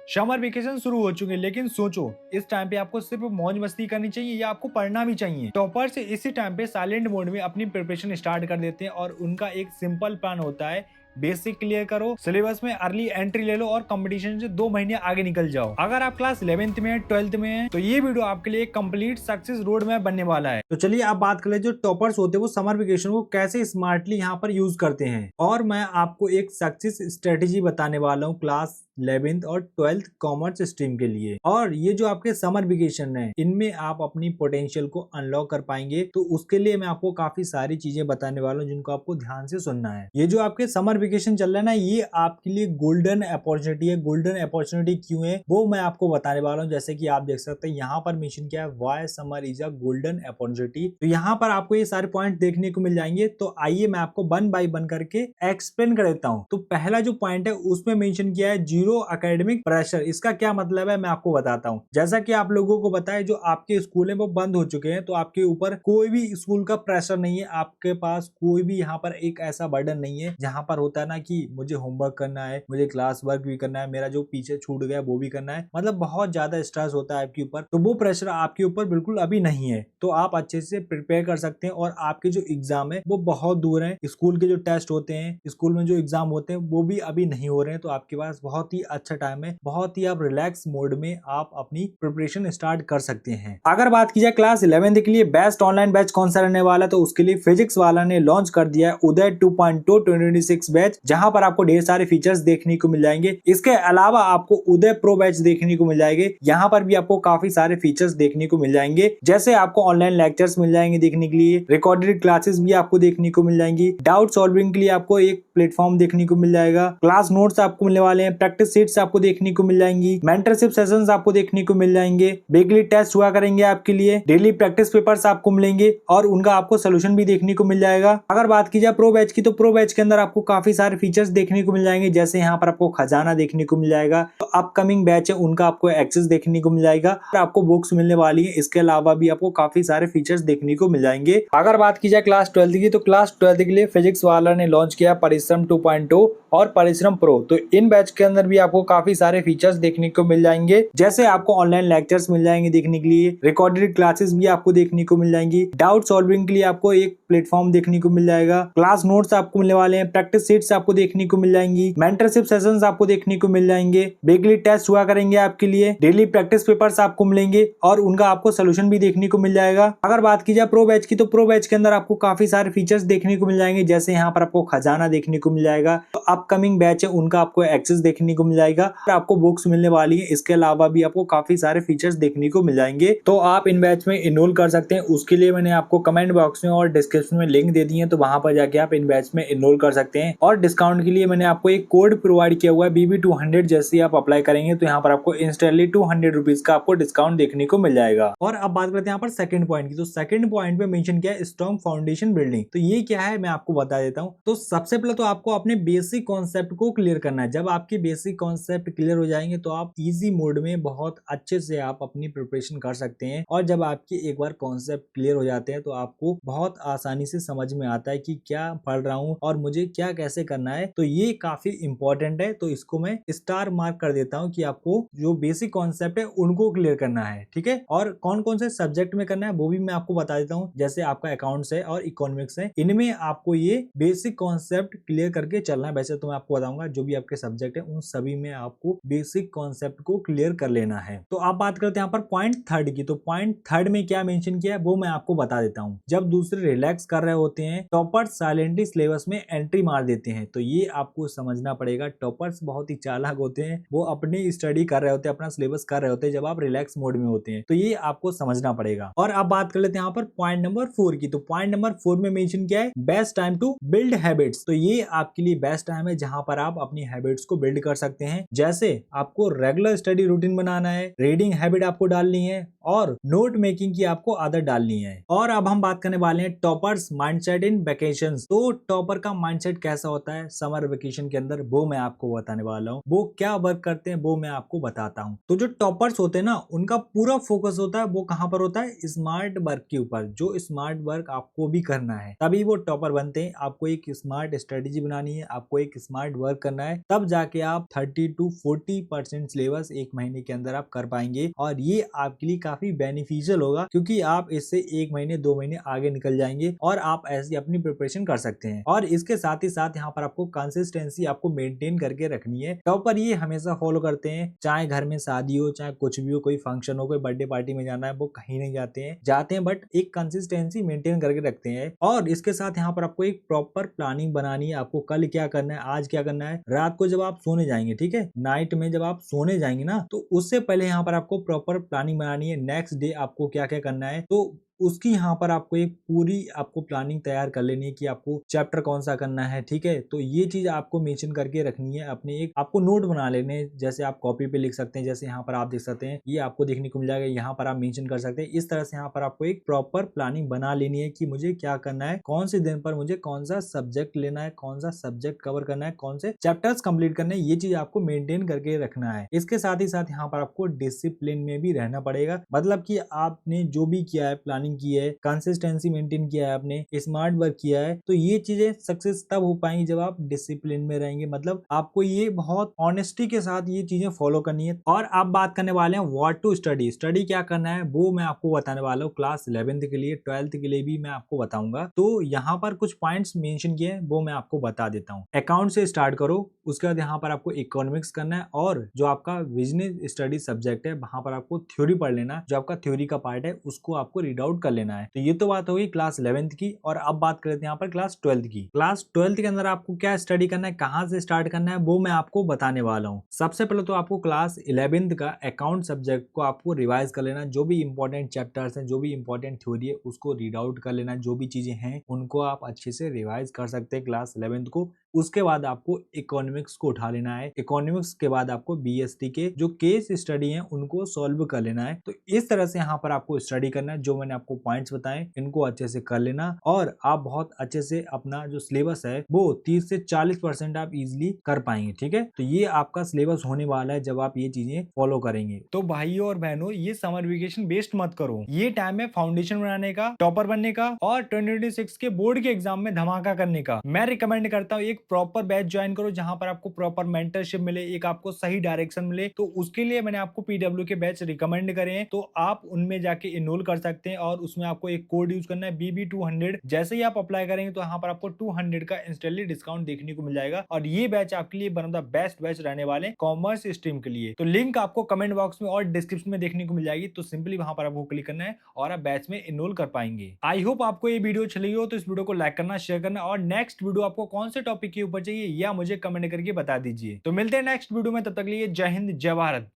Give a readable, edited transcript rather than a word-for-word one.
Summer vacation शुरू हो चुके हैं, लेकिन सोचो इस टाइम पे आपको सिर्फ मौज मस्ती करनी चाहिए या आपको पढ़ना भी चाहिए। टॉपर्स इसी टाइम पे साइलेंट मोड में अपनी प्रिपरेशन स्टार्ट कर देते हैं और उनका एक सिंपल प्लान होता है, बेसिक क्लियर करो, सिलेबस में अर्ली एंट्री ले लो और कंपटीशन से 2 महीने आगे निकल जाओ। अगर आप क्लास 11th में है, 12th में है, तो ये वीडियो आपके लिए एक कंप्लीट सक्सेस रोड मैप बनने वाला है। तो चलिए आप बात कर ले, जो टॉपर्स होते हैं वो समर वेकेशन को कैसे स्मार्टली यहाँ पर यूज करते हैं, और मैं आपको एक सक्सेस स्ट्रेटेजी बताने वाला हूँ क्लास 11th और 12th कॉमर्स स्ट्रीम के लिए। और ये जो आपके समर वेकेशन है, इनमें आप अपनी पोटेंशियल को अनलॉक कर पाएंगे। तो उसके लिए मैं आपको काफी सारी चीजें बताने वाला हूँ जिनको आपको ध्यान से सुनना है। ये जो आपके समर वेकेशन चल रहा है ना, ये आपके लिए गोल्डन अपॉर्चुनिटी है। गोल्डन अपॉर्चुनिटी क्यों है वो मैं आपको बताने वाला हूँ। जैसे कि आप देख सकते हैं यहाँ पर मेंशन किया है, why summer is a golden opportunity. तो यहाँ पर आपको ये सारे पॉइंट देखने को मिल जाएंगे। तो आइए मैं आपको 1 बाय 1 करके एक्सप्लेन कर देता हूँ। तो पहला जो पॉइंट है उसमें मेंशन किया है जीरो एकेडमिक प्रेशर। इसका क्या मतलब है मैं आपको बताता हूँ। जैसा कि आप लोगों को पता है, जो आपके स्कूल है वो बंद हो चुके हैं, तो आपके ऊपर कोई भी स्कूल का प्रेशर नहीं है। आपके पास कोई भी यहाँ पर एक ऐसा बर्डन नहीं है जहाँ पर होता है ना कि मुझे होमवर्क करना है, मुझे क्लास वर्क भी करना है, मेरा जो पीछे छूट गया वो भी करना है। मतलब बहुत ज्यादा स्ट्रेस होता है आपके ऊपर। तो वो प्रेशर आपके ऊपर बिल्कुल अभी नहीं है। तो आप अच्छे से प्रिपेयर कर सकते हैं। और आपके जो एग्जाम है वो बहुत दूर है। स्कूल के जो टेस्ट होते हैं, स्कूल में जो एग्जाम होते हैं वो भी अभी नहीं हो रहे हैं। तो आपके पास बहुत ही अच्छा टाइम है, बहुत ही आप रिलैक्स मोड में आप अपनी प्रिपरेशन स्टार्ट कर सकते हैं। अगर बात की जाए क्लास 11th के लिए बेस्ट ऑनलाइन बैच कौन सा रहने वाला है, तो उसके लिए फिजिक्स वाला ने लॉन्च कर दिया है उदय 2.2 2026 बैच, जहां पर आपको ढेर सारे फीचर्स देखने को मिल जाएंगे। इसके अलावा आपको उदय प्रो बैच देखने को मिल जाएंगे। यहाँ पर भी आपको काफी सारे फीचर्स देखने को मिल जाएंगे। जैसे आपको ऑनलाइन लेक्चर्स मिल जाएंगे देखने के लिए, रिकॉर्डेड क्लासेस भी आपको देखने को मिल जाएंगी, डाउट सॉल्विंग के लिए आपको एक प्लेटफॉर्म देखने को मिल जाएगा, क्लास नोट्स आपको मिलने वाले हैं, प्रैक्टिस सीट्स आपको देखने को मिल जाएंगी, मेंटरशिप सेशंस आपको देखने को मिल जाएंगे, वीकली टेस्ट हुआ करेंगे आपके लिए, डेली प्रैक्टिस पेपर्स आपको मिलेंगे और उनका आपको सोल्यूशन भी देखने को मिल जाएगा। अगर बात की जाए प्रो बैच की, तो प्रो बैच के अंदर आपको काफी सारे फीचर्स देखने को मिल जाएंगे। जैसे यहाँ पर आपको खजाना देखने को मिल जाएगा, तो अपकमिंग बैच है उनका आपको एक्सेस देखने को मिल जाएगा और आपको बुक्स मिलने वाली है। इसके अलावा भी आपको काफी सारे फीचर्स देखने को मिल जाएंगे। अगर बात की जाए क्लास 12th की, तो क्लास 12th के लिए फिजिक्स वाला ने लॉन्च किया परिश्रम 2.2 और परिश्रम प्रो। तो इन बैच के अंदर भी आपको काफी सारे फीचर्स देखने को मिल जाएंगे। जैसे आपको ऑनलाइन लेक्चर्स मिल जाएंगे देखने के लिए, रिकॉर्डेड क्लासेस भी आपको देखने को मिल जाएंगी, डाउट सॉल्विंग के लिए आपको एक प्लेटफॉर्म देखने को मिल जाएगा, क्लास नोट्स आपको मिलने वाले हैं, प्रैक्टिस सीट्स आपको देखने को मिल जाएंगी, मेंटरशिप सेशंस आपको देखने को मिल जाएंगे, वीकली टेस्ट हुआ करेंगे आपके लिए, डेली प्रैक्टिस पेपर्स आपको मिलेंगे और उनका आपको सोल्यूशन भी देखने को मिल जाएगा। अगर बात की जाए प्रो बैच की, तो प्रो बैच के अंदर आपको काफी सारे फीचर्स देखने को मिल जाएंगे। जैसे यहाँ पर आपको खजाना देखने को मिल जाएगा, तो अपकमिंग बैच है उनका आपको एक्सेस देखने को मिल जाएगा और आपको बुक्स मिलने वाली है। इसके अलावा भी आपको काफी सारे फीचर्स देखने को मिल जाएंगे। तो आप इन बैच में इनरोल कर सकते हैं। उसके लिए मैंने आपको कमेंट बॉक्स में और डिस्क्रिप्शन में लिंक दे दी है, तो वहां पर जाके आप इन बैच में इनरोल कर सकते हैं। और डिस्काउंट के लिए मैंने आपको एक कोड प्रोवाइड किया हुआ है BB200। जैसे आप अप्लाई करेंगे तो यहाँ पर आपको इंस्टेंटली 200 रुपीज का आपको डिस्काउंट देखने को मिल जाएगा। और अब बात करते हैं यहाँ पर सेकंड पॉइंट की। तो सेकंड पॉइंट पे मेंशन किया है स्ट्रॉन्ग फाउंडेशन बिल्डिंग। तो ये क्या है मैं आपको बता देता हूँ। तो सबसे पहले तो आपको अपने बेसिक कॉन्सेप्ट को क्लियर करना है। जब आपके बेसिक कॉन्सेप्ट क्लियर हो जाएंगे तो आप इजी मोड में बहुत अच्छे से आप अपनी प्रिपरेशन कर सकते हैं। और जब आपके एक बार कॉन्सेप्ट क्लियर हो जाते हैं तो आपको बहुत आसानी से समझ में आता है कि क्या पढ़ रहा हूँ और मुझे क्या कैसे करना है। तो ये काफी इंपॉर्टेंट है। तो इसको मैं स्टार मार्क कर देता हूँ कि आपको जो बेसिक कॉन्सेप्ट है उनको क्लियर करना है, ठीक है। और कौन कौन से सब्जेक्ट में करना है वो भी मैं आपको बता देता हूँ। जैसे आपका अकाउंट्स है और इकोनॉमिक्स है, इनमें आपको ये बेसिक कॉन्सेप्ट क्लियर करके चलना है। वैसे तो मैं आपको बताऊंगा जो भी आपके सब्जेक्ट है उन सभी में आपको बेसिक कॉन्सेप्ट को क्लियर कर लेना है। तो आप बात करते हैं यहाँ पर पॉइंट थर्ड की। तो पॉइंट थर्ड में क्या मेंशन किया है वो मैं आपको बता देता हूँ। जब दूसरे रिलैक्स कर रहे होते हैं, टॉपर्स साइलेंटली सिलेबस में एंट्री मार देते हैं। तो ये आपको समझना पड़ेगा। टॉपर्स बहुत ही चालाक होते हैं, वो अपनी स्टडी कर रहे होते हैं, अपना सिलेबस कर रहे होते हैं जब आप रिलैक्स मोड में होते हैं। तो ये आपको समझना पड़ेगा। और अब बात कर लेते हैं यहाँ पर पॉइंट नंबर 4 की। तो पॉइंट नंबर 4 में मेंशन किया है best time to build habits. तो ये आपके लिए बेस्ट टाइम है जहां पर आप अपनी हैबिट्स को बिल्ड कर सकते हैं। जैसे आपको रेगुलर स्टडी रूटीन बनाना है, रीडिंग हैबिट आपको डालनी है और नोट मेकिंग की आपको आदत डालनी है। और अब हम बात करने वाले हैं टॉपर्स माइंडसेट इन वेकेशंस। तो टॉपर का माइंडसेट कैसा होता है समर वेकेशन के अंदर वो मैं आपको बताने वाला हूँ। वो क्या वर्क करते हैं वो मैं आपको बताता हूँ। तो जो टॉपर्स होते हैं ना, उनका पूरा फोकस होता है वो कहाँ पर होता है, स्मार्ट वर्क के ऊपर। जो स्मार्ट वर्क आपको भी करना है तभी वो टॉपर बनते हैं। आपको एक स्मार्ट स्ट्रेटेजी बनानी है, आपको एक स्मार्ट वर्क करना है, तब जाके आप 30 to 40% सिलेबस एक महीने के अंदर आप कर पाएंगे और ये आपके लिए काफी बेनिफिशियल होगा क्योंकि आप इससे एक महीने 2 महीने आगे निकल जाएंगे और आप ऐसी अपनी प्रिपरेशन कर सकते हैं। और इसके साथ ही साथ यहाँ पर आपको कंसिस्टेंसी आपको मेंटेन करके रखनी है। टॉपर ये हमेशा फॉलो करते हैं, चाहे घर में शादी हो, चाहे कुछ भी हो, कोई फंक्शन हो, कोई बर्थडे पार्टी में जाना है, वो कहीं नहीं जाते हैं बट एक कंसिस्टेंसी मेंटेन करके रखते हैं। और इसके साथ यहाँ पर आपको एक प्रॉपर प्लानिंग बनानी है, आपको कल क्या करना है, आज क्या करना है। रात को जब आप सोने जाएंगे, ठीक है, नाइट में जब आप सोने जाएंगे ना, तो उससे पहले यहाँ पर आपको प्रॉपर प्लानिंग बनानी है। नेक्स्ट डे आपको क्या क्या करना है, तो उसकी यहाँ पर आपको एक पूरी आपको प्लानिंग तैयार कर लेनी है कि आपको चैप्टर कौन सा करना है, ठीक है। तो ये चीज आपको मेंशन करके रखनी है, अपने एक आपको नोट बना लेने हैं, जैसे आप कॉपी पे लिख सकते हैं, जैसे यहाँ पर आप देख सकते हैं, ये आपको देखने को मिल जाएगा, यहाँ पर आप मेंशन कर सकते हैं। इस तरह से यहाँ पर आपको एक प्रॉपर प्लानिंग बना लेनी है कि मुझे क्या करना है, कौन से दिन पर मुझे कौन सा सब्जेक्ट लेना है, कौन सा सब्जेक्ट कवर करना है, कौन से चैप्टर्स कंप्लीट करने हैं, ये चीज आपको मेंटेन करके रखना है। इसके साथ ही साथ यहाँ पर आपको डिसिप्लिन में भी रहना पड़ेगा, मतलब कि आपने जो भी किया है, प्लानिंग की है, कंसिस्टेंसी मेंटेन किया है, आपने स्मार्ट वर्क किया है, तो ये चीजें सक्सेस तब हो पाएंगी जब आप डिसिप्लिन में रहेंगे। मतलब आपको ये बहुत ऑनेस्टी के साथ ये चीजें फॉलो करनी है। और आप बात करने वाले हैं व्हाट टू स्टडी, स्टडी क्या करना है वो मैं आपको बताने वाला हूँ। क्लास 11th के लिए, 12th के लिए भी मैं आपको बताऊंगा। तो यहाँ पर कुछ पॉइंट्स मेंशन किए हैं, वो मैं आपको बता देता हूँ। अकाउंट से स्टार्ट करो, उसके बाद यहाँ पर आपको इकोनॉमिक्स करना है, और जो आपका बिजनेस स्टडी सब्जेक्ट है वहां पर आपको थ्योरी पढ़ लेना है, जो आपका थ्योरी का पार्ट है उसको आपको रीड आउट कर लेना है। तो ये तो बात होगी क्लास 11th की। और अब बात करते हैं यहाँ पर क्लास 12th की। क्लास 12th के अंदर आपको क्या स्टडी करना है, कहाँ से स्टार्ट करना है, वो मैं आपको बताने वाला हूँ। सबसे पहले तो आपको क्लास 11th का अकाउंट सब्जेक्ट को आपको रिवाइज कर लेना, जो भी इंपॉर्टेंट चैप्टर्स हैं, जो भी इंपॉर्टेंट थ्योरी है उसको रीड आउट कर लेना, जो भी चीजें हैं उनको आप अच्छे से रिवाइज कर सकते हैं क्लास 11th को। उसके बाद आपको इकोनॉमिक्स को उठा लेना है। इकोनॉमिक्स के बाद आपको बीएसटी के जो केस स्टडी हैं उनको सॉल्व कर लेना है। तो इस तरह से यहाँ पर आपको स्टडी करना है। जो मैंने आपको पॉइंट्स बताए इनको अच्छे से कर लेना, और आप बहुत अच्छे से अपना जो सिलेबस है वो 30 से 40% आप इजिली कर पाएंगे, ठीक है। तो ये आपका सिलेबस होने वाला है जब आप ये चीजें फॉलो करेंगे। तो भाइयों और बहनों, ये समर वेकेशन वेस्ट मत करो, ये टाइम है फाउंडेशन बनाने का, टॉपर बनने का, और 2026 के बोर्ड के एग्जाम में धमाका करने का। मैं रिकमेंड करता हूँ एक प्रॉपर बैच ज्वाइन करो, जहां पर आपको प्रॉपर मेंटरशिप मिले, एक आपको सही डायरेक्शन मिले। तो उसके लिए मैंने आपको पीडब्ल्यू के बैच रिकमेंड करे हैं, तो आप उनमें जाके इनरोल कर सकते हैं। और उसमें आपको एक कोड यूज करना है BB200। जैसे ही आप अप्लाई करेंगे तो यहाँ पर आपको 200 का इंस्टेंटली डिस्काउंट देखने को मिल जाएगा। और ये बैच आपके लिए one of the best batch रहने वाले कॉमर्स स्ट्रीम के लिए। तो लिंक आपको कमेंट बॉक्स में और डिस्क्रिप्शन में देखने को मिल जाएगी। तो सिंपली वहां पर आपको क्लिक करना है और आप बैच में इनरोल कर पाएंगे। आई होप आपको ये वीडियो अच्छी लगी हो, तो इस वीडियो को लाइक करना, शेयर करना, और नेक्स्ट वीडियो आपको कौन से टॉपिक के ऊपर चाहिए या मुझे कमेंट करके बता दीजिए। तो मिलते हैं नेक्स्ट वीडियो में, तब तक लिए जय हिंद, जय भारत।